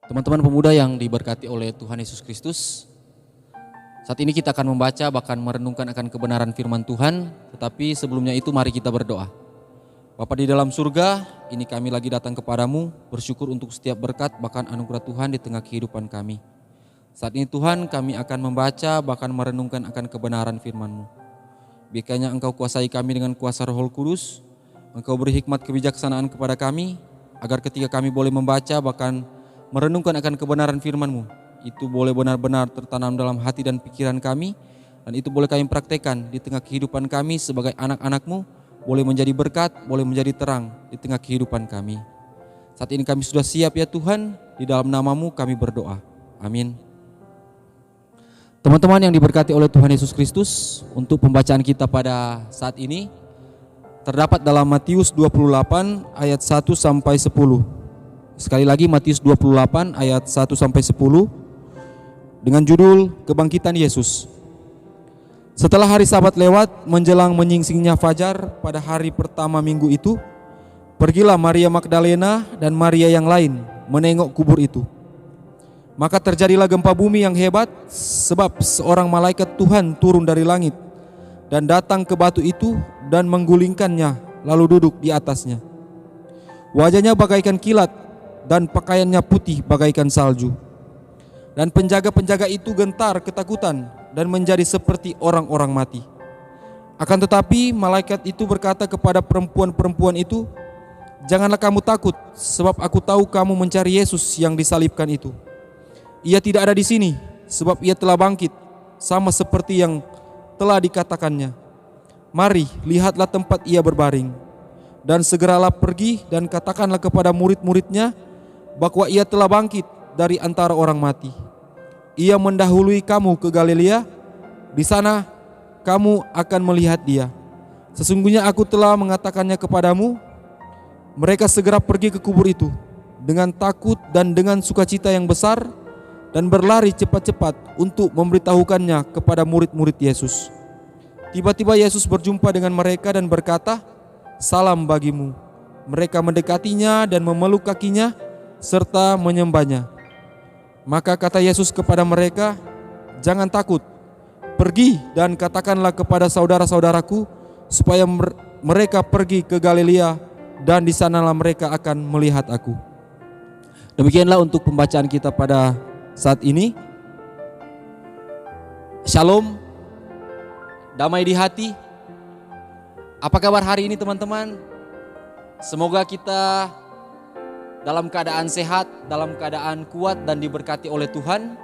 Teman-teman pemuda yang diberkati oleh Tuhan Yesus Kristus, saat ini kita akan membaca bahkan merenungkan akan kebenaran firman Tuhan, tetapi sebelumnya itu mari kita berdoa. Bapa di dalam surga, ini kami lagi datang kepadamu, bersyukur untuk setiap berkat bahkan anugerah Tuhan di tengah kehidupan kami. Saat ini Tuhan, kami akan membaca bahkan merenungkan akan kebenaran firman-Mu. Biarlah Engkau kuasai kami dengan kuasa Roh Kudus, Engkau beri hikmat kebijaksanaan kepada kami, agar ketika kami boleh membaca bahkan merenungkan akan kebenaran firman-Mu, itu boleh benar-benar tertanam dalam hati dan pikiran kami, dan itu boleh kami praktekkan di tengah kehidupan kami sebagai anak-anak-Mu, boleh menjadi berkat, boleh menjadi terang di tengah kehidupan kami. Saat ini kami sudah siap ya Tuhan, di dalam nama-Mu kami berdoa. Amin. Teman-teman yang diberkati oleh Tuhan Yesus Kristus, untuk pembacaan kita pada saat ini terdapat dalam Matius 28 ayat 1 sampai 10. Sekali lagi Matius 28 ayat 1 sampai 10 dengan judul Kebangkitan Yesus. Setelah hari Sabat lewat, menjelang menyingsingnya fajar pada hari pertama minggu itu, pergilah Maria Magdalena dan Maria yang lain menengok kubur itu. Maka terjadilah gempa bumi yang hebat, sebab seorang malaikat Tuhan turun dari langit dan datang ke batu itu dan menggulingkannya, lalu duduk di atasnya. Wajahnya bagaikan kilat dan pakaiannya putih bagaikan salju. Dan penjaga-penjaga itu gentar ketakutan dan menjadi seperti orang-orang mati. Akan tetapi malaikat itu berkata kepada perempuan-perempuan itu, "Janganlah kamu takut, sebab aku tahu kamu mencari Yesus yang disalibkan itu. Ia tidak ada di sini, sebab ia telah bangkit, sama seperti yang telah dikatakannya. Mari, lihatlah tempat ia berbaring. Dan segeralah pergi dan katakanlah kepada murid-muridnya bahwa ia telah bangkit dari antara orang mati. Ia mendahului kamu ke Galilea, di sana kamu akan melihat dia. Sesungguhnya aku telah mengatakannya kepadamu." Mereka segera pergi ke kubur itu dengan takut dan dengan sukacita yang besar, dan berlari cepat-cepat untuk memberitahukannya kepada murid-murid Yesus. Tiba-tiba Yesus berjumpa dengan mereka dan berkata, "Salam bagimu." Mereka mendekatinya dan memeluk kakinya serta menyembahnya. Maka kata Yesus kepada mereka, "Jangan takut. Pergi dan katakanlah kepada saudara-saudaraku supaya mereka pergi ke Galilea, dan di sanalah mereka akan melihat aku." Demikianlah untuk pembacaan kita pada saat ini. Shalom, damai di hati. Apa kabar hari ini teman-teman? Semoga kita dalam keadaan sehat, dalam keadaan kuat dan diberkati oleh Tuhan.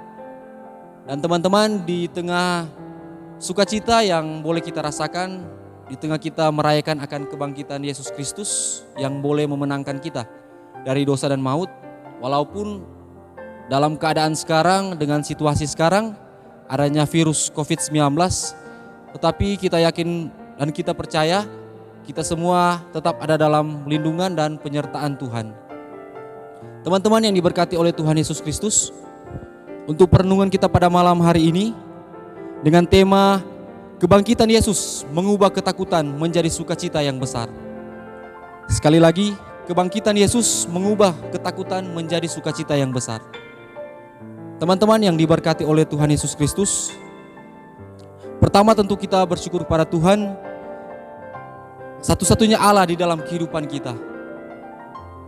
Dan teman-teman, di tengah sukacita yang boleh kita rasakan, di tengah kita merayakan akan kebangkitan Yesus Kristus yang boleh memenangkan kita dari dosa dan maut, walaupun dalam keadaan sekarang, dengan situasi sekarang, adanya virus COVID-19, tetapi kita yakin dan kita percaya kita semua tetap ada dalam lindungan dan penyertaan Tuhan. Teman-teman yang diberkati oleh Tuhan Yesus Kristus, untuk perenungan kita pada malam hari ini dengan tema Kebangkitan Yesus mengubah ketakutan menjadi sukacita yang besar. Sekali lagi, kebangkitan Yesus mengubah ketakutan menjadi sukacita yang besar. Teman-teman yang diberkati oleh Tuhan Yesus Kristus, pertama tentu kita bersyukur pada Tuhan, satu-satunya Allah di dalam kehidupan kita.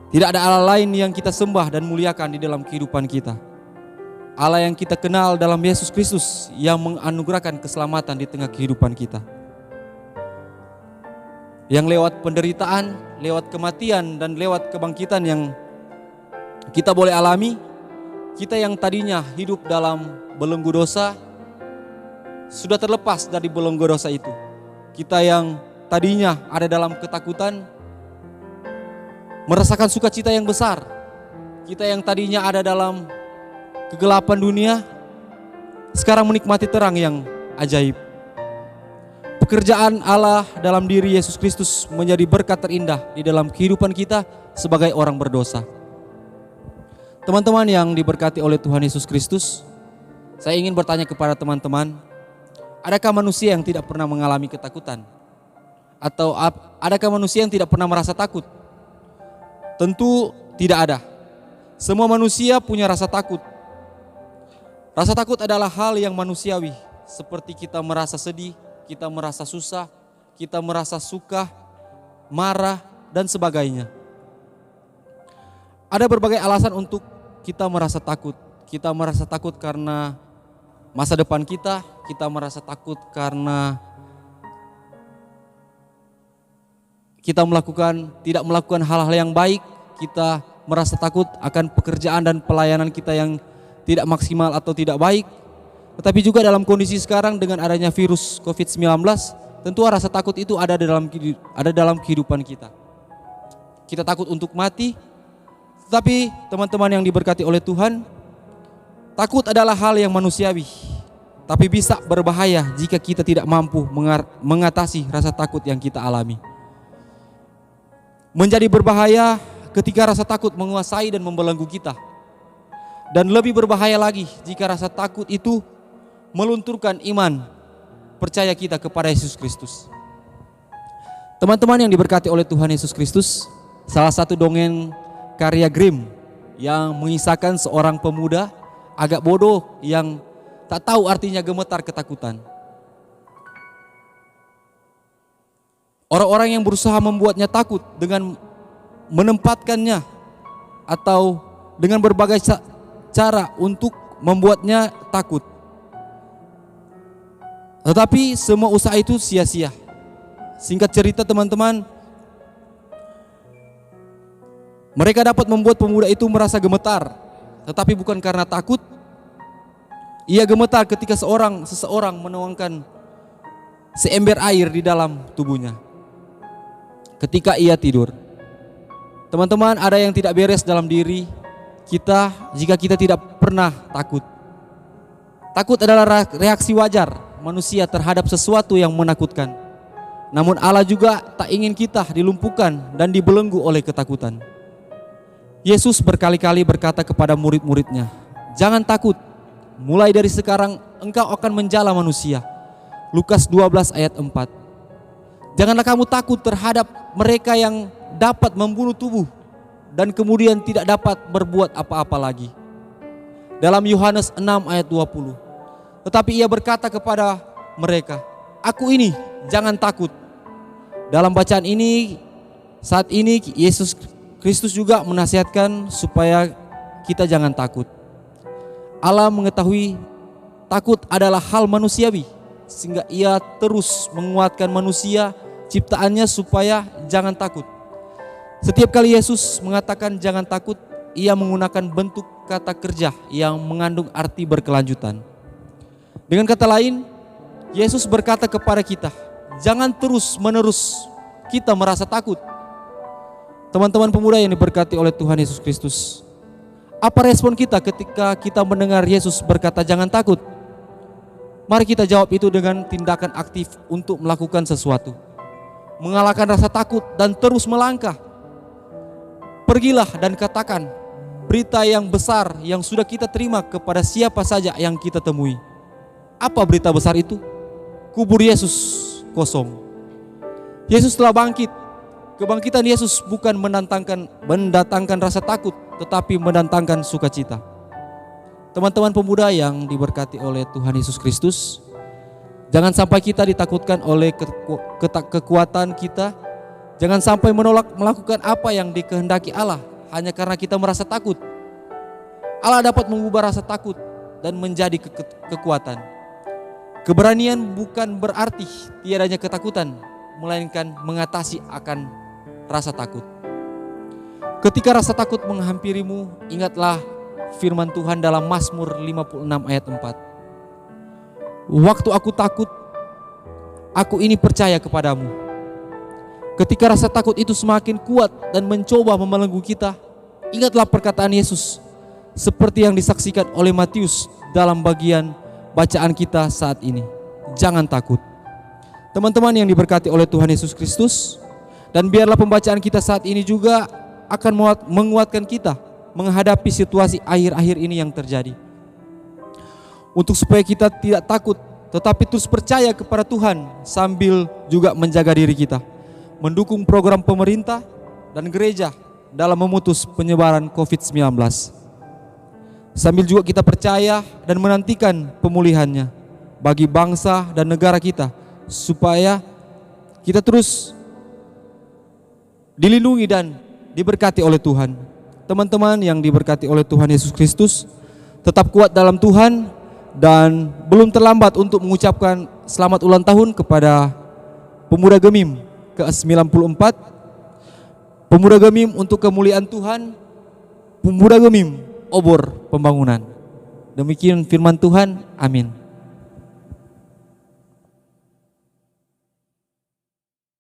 Tidak ada Allah lain yang kita sembah dan muliakan di dalam kehidupan kita. Allah yang kita kenal dalam Yesus Kristus yang menganugerahkan keselamatan di tengah kehidupan kita. Yang lewat penderitaan, lewat kematian dan lewat kebangkitan yang kita boleh alami, kita yang tadinya hidup dalam belenggu dosa sudah terlepas dari belenggu dosa itu. Kita yang tadinya ada dalam ketakutan merasakan sukacita yang besar. Kita yang tadinya ada dalam kegelapan dunia sekarang menikmati terang yang ajaib. Pekerjaan Allah dalam diri Yesus Kristus menjadi berkat terindah di dalam kehidupan kita sebagai orang berdosa. Teman-teman yang diberkati oleh Tuhan Yesus Kristus, saya ingin bertanya kepada teman-teman, adakah manusia yang tidak pernah mengalami ketakutan? Atau adakah manusia yang tidak pernah merasa takut? Tentu tidak ada. Semua manusia punya rasa takut. Rasa takut adalah hal yang manusiawi, seperti kita merasa sedih, kita merasa susah, kita merasa suka, marah, dan sebagainya. Ada berbagai alasan untuk kita merasa takut. Kita merasa takut karena masa depan kita merasa takut karena kita tidak melakukan hal-hal yang baik, kita merasa takut akan pekerjaan dan pelayanan kita yang tidak maksimal atau tidak baik. Tetapi juga dalam kondisi sekarang dengan adanya virus COVID-19, tentu rasa takut itu ada dalam kehidupan kita. Kita takut untuk mati, tetapi teman-teman yang diberkati oleh Tuhan, takut adalah hal yang manusiawi, tapi bisa berbahaya jika kita tidak mampu mengatasi rasa takut yang kita alami. Menjadi berbahaya ketika rasa takut menguasai dan membelenggu kita. Dan lebih berbahaya lagi jika rasa takut itu melunturkan iman percaya kita kepada Yesus Kristus. Teman-teman yang diberkati oleh Tuhan Yesus Kristus, salah satu dongeng karya Grimm yang mengisahkan seorang pemuda agak bodoh yang tak tahu artinya gemetar ketakutan. Orang-orang yang berusaha membuatnya takut dengan menempatkannya atau dengan berbagai cara untuk membuatnya takut. Tetapi semua usaha itu sia-sia. Singkat cerita teman-teman, mereka dapat membuat pemuda itu merasa gemetar, tetapi bukan karena takut. Ia gemetar ketika seseorang menuangkan seember air di dalam tubuhnya ketika ia tidur. Teman-teman, ada yang tidak beres dalam diri kita jika kita tidak pernah takut. Takut adalah reaksi wajar manusia terhadap sesuatu yang menakutkan. Namun Allah juga tak ingin kita dilumpuhkan dan dibelenggu oleh ketakutan. Yesus berkali-kali berkata kepada murid-muridnya, "Jangan takut, mulai dari sekarang engkau akan menjala manusia." Lukas 12 ayat 4. Janganlah kamu takut terhadap mereka yang dapat membunuh tubuh dan kemudian tidak dapat berbuat apa-apa lagi. Dalam Yohanes 6 ayat 20. Tetapi ia berkata kepada mereka, "Aku ini, jangan takut." Dalam bacaan ini, saat ini Yesus Kristus juga menasihatkan supaya kita jangan takut. Allah mengetahui takut adalah hal manusiawi, sehingga ia terus menguatkan manusia ciptaannya supaya jangan takut. Setiap kali Yesus mengatakan jangan takut, ia menggunakan bentuk kata kerja yang mengandung arti berkelanjutan. Dengan kata lain, Yesus berkata kepada kita, jangan terus-menerus kita merasa takut. Teman-teman pemuda yang diberkati oleh Tuhan Yesus Kristus, apa respon kita ketika kita mendengar Yesus berkata jangan takut? Mari kita jawab itu dengan tindakan aktif untuk melakukan sesuatu, mengalahkan rasa takut dan terus melangkah. Pergilah dan katakan berita yang besar yang sudah kita terima kepada siapa saja yang kita temui. Apa berita besar itu? Kubur Yesus kosong. Yesus telah bangkit. Kebangkitan Yesus bukan mendatangkan rasa takut, tetapi mendatangkan sukacita. Teman-teman pemuda yang diberkati oleh Tuhan Yesus Kristus, jangan sampai kita ditakutkan oleh kekuatan kita. Jangan sampai menolak melakukan apa yang dikehendaki Allah hanya karena kita merasa takut. Allah dapat mengubah rasa takut dan menjadi kekuatan. Keberanian bukan berarti tiadanya ketakutan, melainkan mengatasi akan rasa takut. Ketika rasa takut menghampirimu, ingatlah firman Tuhan dalam Mazmur 56 ayat 4. Waktu aku takut, aku ini percaya kepadamu. Ketika rasa takut itu semakin kuat dan mencoba membelenggu kita, ingatlah perkataan Yesus seperti yang disaksikan oleh Matius dalam bagian bacaan kita saat ini. Jangan takut. Teman-teman yang diberkati oleh Tuhan Yesus Kristus, dan biarlah pembacaan kita saat ini juga akan menguatkan kita menghadapi situasi akhir-akhir ini yang terjadi. Untuk supaya kita tidak takut, tetapi terus percaya kepada Tuhan sambil juga menjaga diri kita, mendukung program pemerintah dan gereja dalam memutus penyebaran COVID-19. Sambil juga kita percaya dan menantikan pemulihannya bagi bangsa dan negara kita, supaya kita terus dilindungi dan diberkati oleh Tuhan. Teman-teman yang diberkati oleh Tuhan Yesus Kristus, tetap kuat dalam Tuhan, dan belum terlambat untuk mengucapkan selamat ulang tahun kepada Pemuda Gemim ke-94, Pemuda Gemim untuk kemuliaan Tuhan, Pemuda Gemim obor pembangunan. Demikian firman Tuhan, amin.